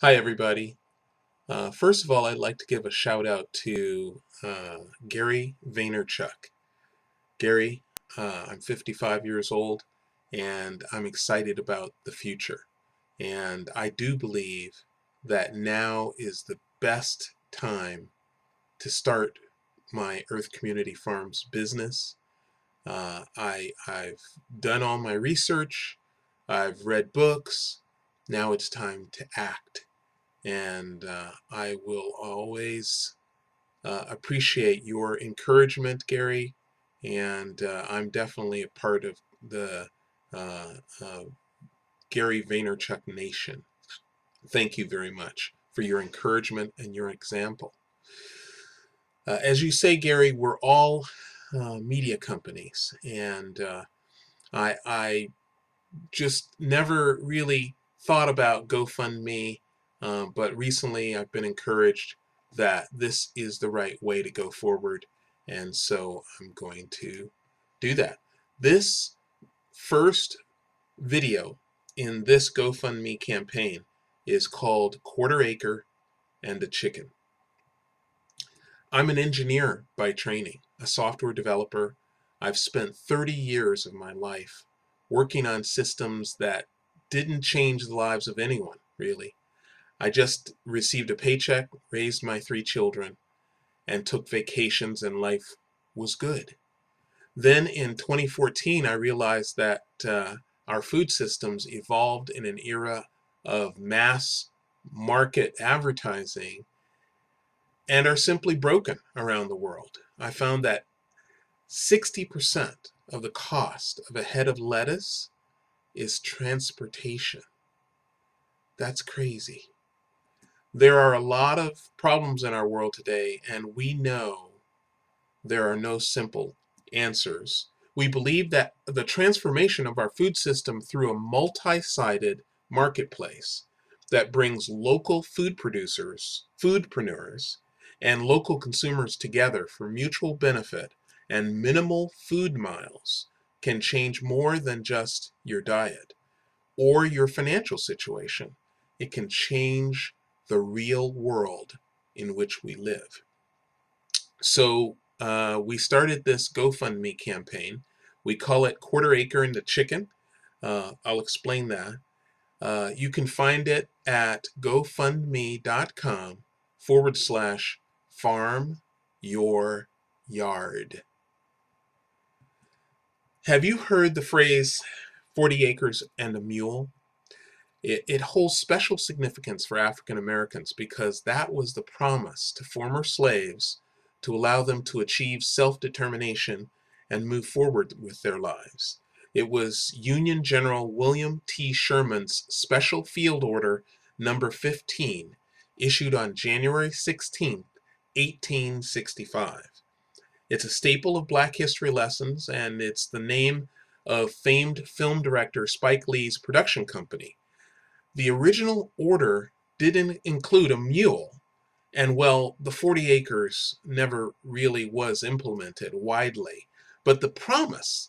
Hi, everybody. First of all, I'd like to give a shout out to Gary Vaynerchuk. Gary, I'm 55 years old and I'm excited about the future. And I do believe that now is the best time to start my Earth Community Farms business. I've done all my research, I've read books, now it's time to act. And I will always appreciate your encouragement, Gary. And I'm definitely a part of the uh, uh, Gary Vaynerchuk Nation. Thank you very much for your encouragement and your example. As you say, Gary, we're all media companies, and I just never really thought about GoFundMe, but recently I've been encouraged that this is the right way to go forward, and so I'm going to do that. This first video in this GoFundMe campaign is called Quarter Acre and a Chicken. I'm an engineer by training, a software developer. I've spent 30 years of my life working on systems that didn't change the lives of anyone, really. I just received a paycheck, raised my 3 children, and took vacations, and life was good. Then in 2014, I realized that our food systems evolved in an era of mass market advertising and are simply broken around the world. I found that 60% of the cost of a head of lettuce is transportation. That's crazy. There are a lot of problems in our world today, and we know there are no simple answers. We believe that the transformation of our food system through a multi-sided marketplace that brings local food producers, foodpreneurs, and local consumers together for mutual benefit and minimal food miles can change more than just your diet or your financial situation. It can change the real world in which we live. So we started this GoFundMe campaign. We call it Quarter Acre and the Chicken. I'll explain that. You can find it at gofundme.com/farm your yard. Have you heard the phrase 40 acres and a mule? It holds special significance for African Americans because that was the promise to former slaves to allow them to achieve self-determination and move forward with their lives. It was Union General William T. Sherman's Special Field Order number 15, issued on January 16, 1865. It's a staple of Black history lessons, and it's the name of famed film director Spike Lee's production company. The original order didn't include a mule, and well, the 40 acres never really was implemented widely. But the promise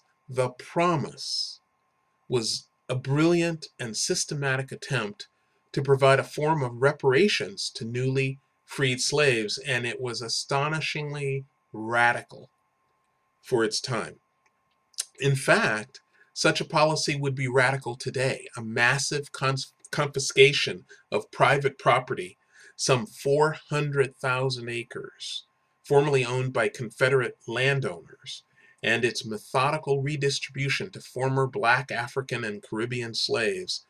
was a brilliant and systematic attempt to provide a form of reparations to newly freed slaves, and it was astonishingly radical for its time. In fact, such a policy would be radical today. A massive confiscation of private property, some 400,000 acres, formerly owned by Confederate landowners, and its methodical redistribution to former Black, African, and Caribbean slaves.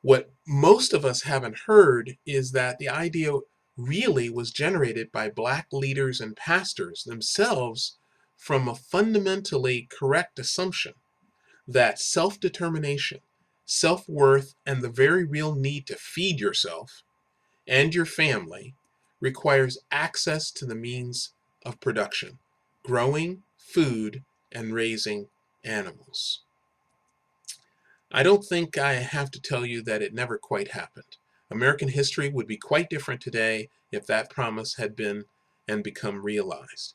What most of us haven't heard is that the idea really was generated by Black leaders and pastors themselves from a fundamentally correct assumption that self-determination, self-worth, and the very real need to feed yourself and your family requires access to the means of production, growing food and raising animals. I don't think I have to tell you that it never quite happened. American history would be quite different today if that promise had been and become realized.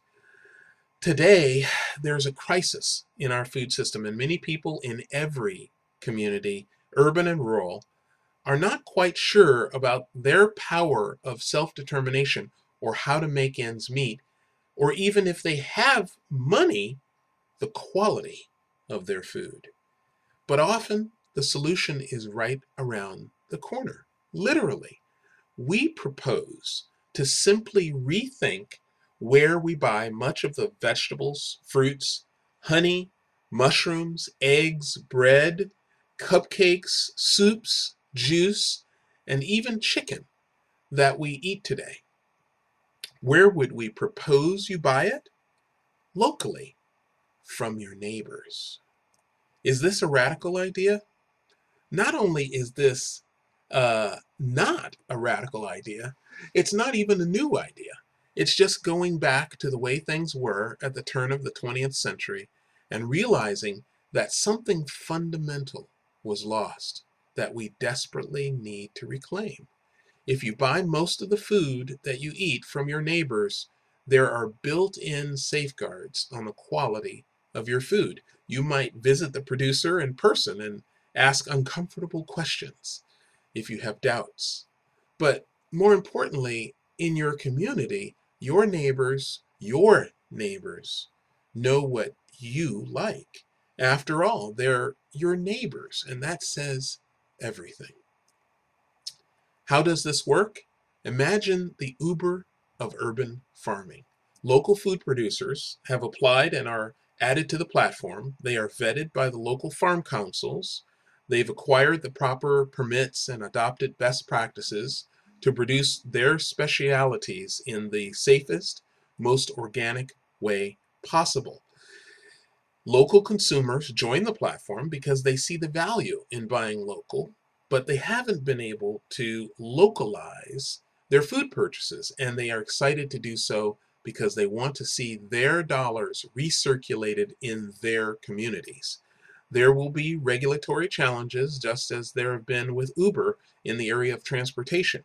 Today, there's a crisis in our food system, and many people in every community, urban and rural, are not quite sure about their power of self-determination or how to make ends meet, or even if they have money, the quality of their food. But often the solution is right around the corner, literally. We propose to simply rethink where we buy much of the vegetables, fruits, honey, mushrooms, eggs, bread, cupcakes, soups, juice, and even chicken that we eat today. Where would we propose you buy it? Locally, from your neighbors. Is this a radical idea? Not only is this not a radical idea, it's not even a new idea. It's just going back to the way things were at the turn of the 20th century and realizing that something fundamental was lost that we desperately need to reclaim. If you buy most of the food that you eat from your neighbors, there are built-in safeguards on the quality of your food. You might visit the producer in person and ask uncomfortable questions if you have doubts. But more importantly, in your community, your neighbors know what you like. After all, they're your neighbors, and that says everything. How does this work? Imagine the Uber of urban farming. Local food producers have applied and are added to the platform. They are vetted by the local farm councils. They've acquired the proper permits and adopted best practices to produce their specialities in the safest, most organic way possible. Local consumers join the platform because they see the value in buying local, but they haven't been able to localize their food purchases, and they are excited to do so because they want to see their dollars recirculated in their communities. There will be regulatory challenges, just as there have been with Uber in the area of transportation.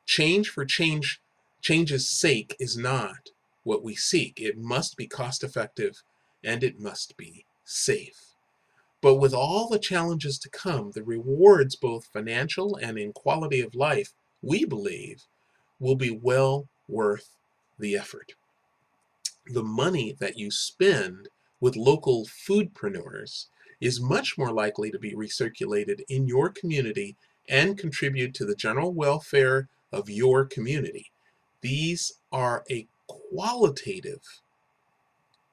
Change for change's sake is not what we seek. It must be cost effective and it must be safe. But with all the challenges to come, the rewards, both financial and in quality of life, we believe will be well worth the effort. The money that you spend with local foodpreneurs is much more likely to be recirculated in your community and contribute to the general welfare of your community. These are a qualitative,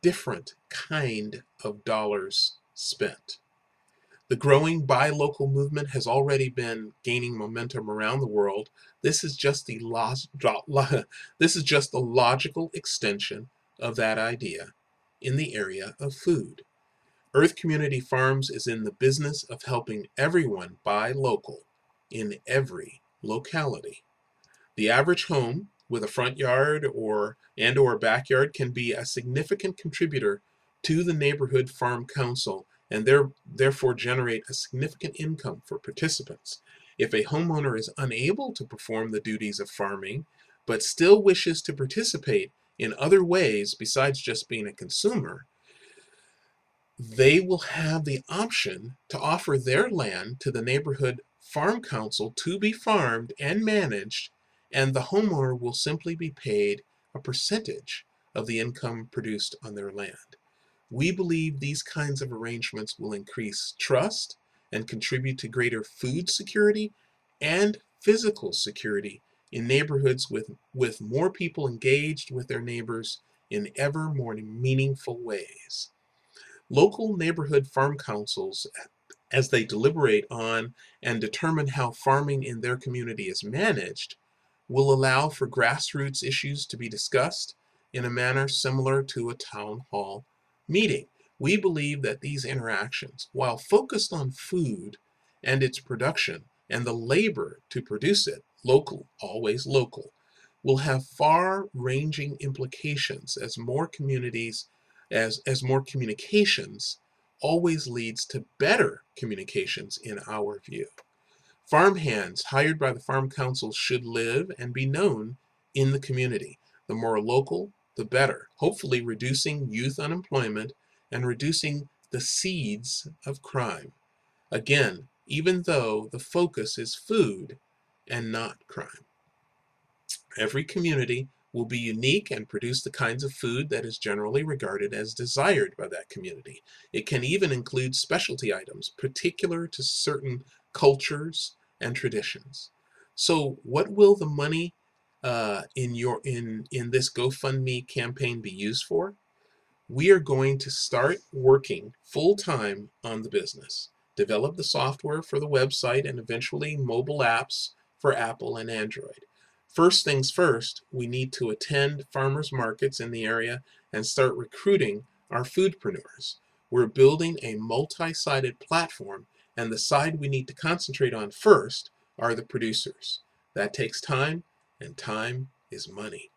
different kind of dollars spent. The growing buy local movement has already been gaining momentum around the world. This is just the logical extension of that idea in the area of food. Earth Community Farms is in the business of helping everyone buy local in every locality. The average home with a front yard or backyard can be a significant contributor to the neighborhood farm council and therefore generate a significant income for participants. If a homeowner is unable to perform the duties of farming but still wishes to participate in other ways besides just being a consumer, they will have the option to offer their land to the neighborhood farm council to be farmed and managed, and the homeowner will simply be paid a percentage of the income produced on their land. We believe these kinds of arrangements will increase trust and contribute to greater food security and physical security in neighborhoods with more people engaged with their neighbors in ever more meaningful ways. Local neighborhood farm councils, as they deliberate on and determine how farming in their community is managed, will allow for grassroots issues to be discussed in a manner similar to a town hall meeting. We believe that these interactions, while focused on food and its production and the labor to produce it, local, always local, will have far-ranging implications as more communications always leads to better communications in our view. Farm hands hired by the farm council should live and be known in the community. The more local, the better, hopefully reducing youth unemployment and reducing the seeds of crime. Again, even though the focus is food and not crime. Every community will be unique and produce the kinds of food that is generally regarded as desired by that community. It can even include specialty items particular to certain cultures and traditions. So, what will the money in this GoFundMe campaign be used for? We are going to start working full time on the business, develop the software for the website, and eventually mobile apps for Apple and Android. First things first, we need to attend farmers markets in the area and start recruiting our foodpreneurs. We're building a multi-sided platform, and the side we need to concentrate on first are the producers. That takes time, and time is money.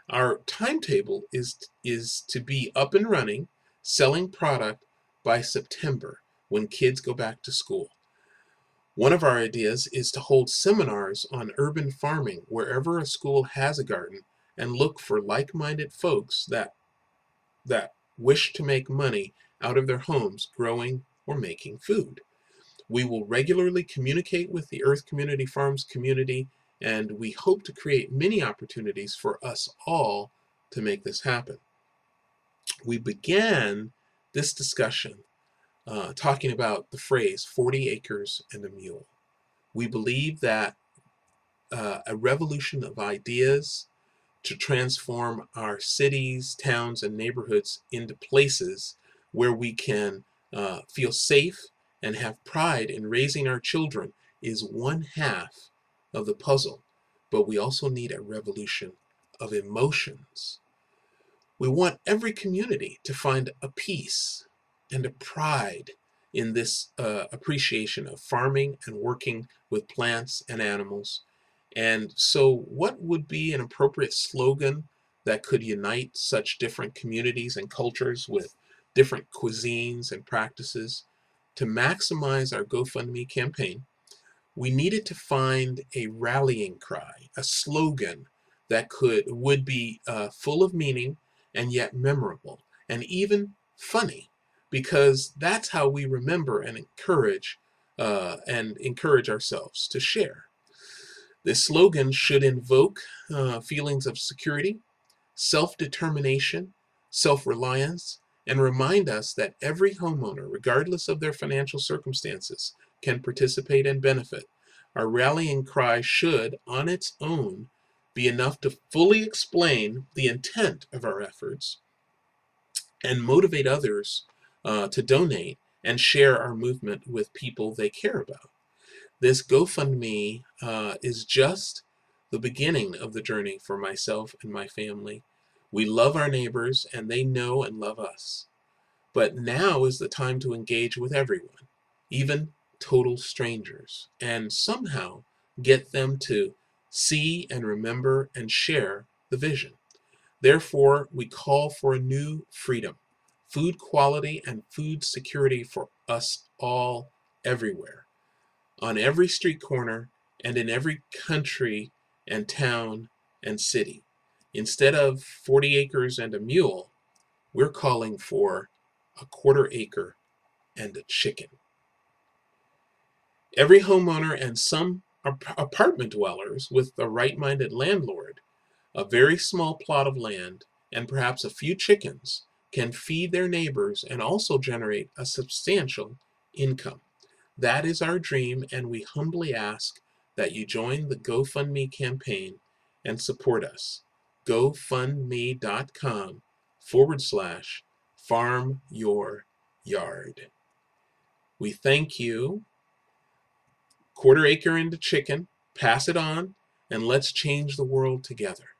Our timetable is to be up and running, selling product by September when kids go back to school. One of our ideas is to hold seminars on urban farming wherever a school has a garden and look for like-minded folks that wish to make money out of their homes growing or making food. We will regularly communicate with the Earth Community Farms community, and we hope to create many opportunities for us all to make this happen. We began this discussion talking about the phrase 40 acres and a mule. We believe that a revolution of ideas to transform our cities, towns, and neighborhoods into places where we can feel safe and have pride in raising our children is one half of the puzzle. But we also need a revolution of emotions. We want every community to find a peace and a pride in this appreciation of farming and working with plants and animals. And so, what would be an appropriate slogan that could unite such different communities and cultures with different cuisines and practices? To maximize our GoFundMe campaign, we needed to find a rallying cry, a slogan that would be full of meaning and yet memorable and even funny, because that's how we remember and encourage ourselves to share. This slogan should invoke feelings of security, self-determination, self-reliance, and remind us that every homeowner, regardless of their financial circumstances, can participate and benefit. Our rallying cry should, on its own, be enough to fully explain the intent of our efforts and motivate others to donate and share our movement with people they care about. This GoFundMe is just the beginning of the journey for myself and my family. We love our neighbors and they know and love us. But now is the time to engage with everyone, even total strangers, and somehow get them to see and remember and share the vision. Therefore, we call for a new freedom, food quality and food security for us all everywhere, on every street corner and in every country and town and city. Instead of 40 acres and a mule, we're calling for a quarter acre and a chicken. Every homeowner and some apartment dwellers with a right-minded landlord, a very small plot of land, and perhaps a few chickens can feed their neighbors and also generate a substantial income. That is our dream, and we humbly ask that you join the GoFundMe campaign and support us. GoFundMe.com/farm your yard. We thank you. Quarter acre into chicken, pass it on, and let's change the world together.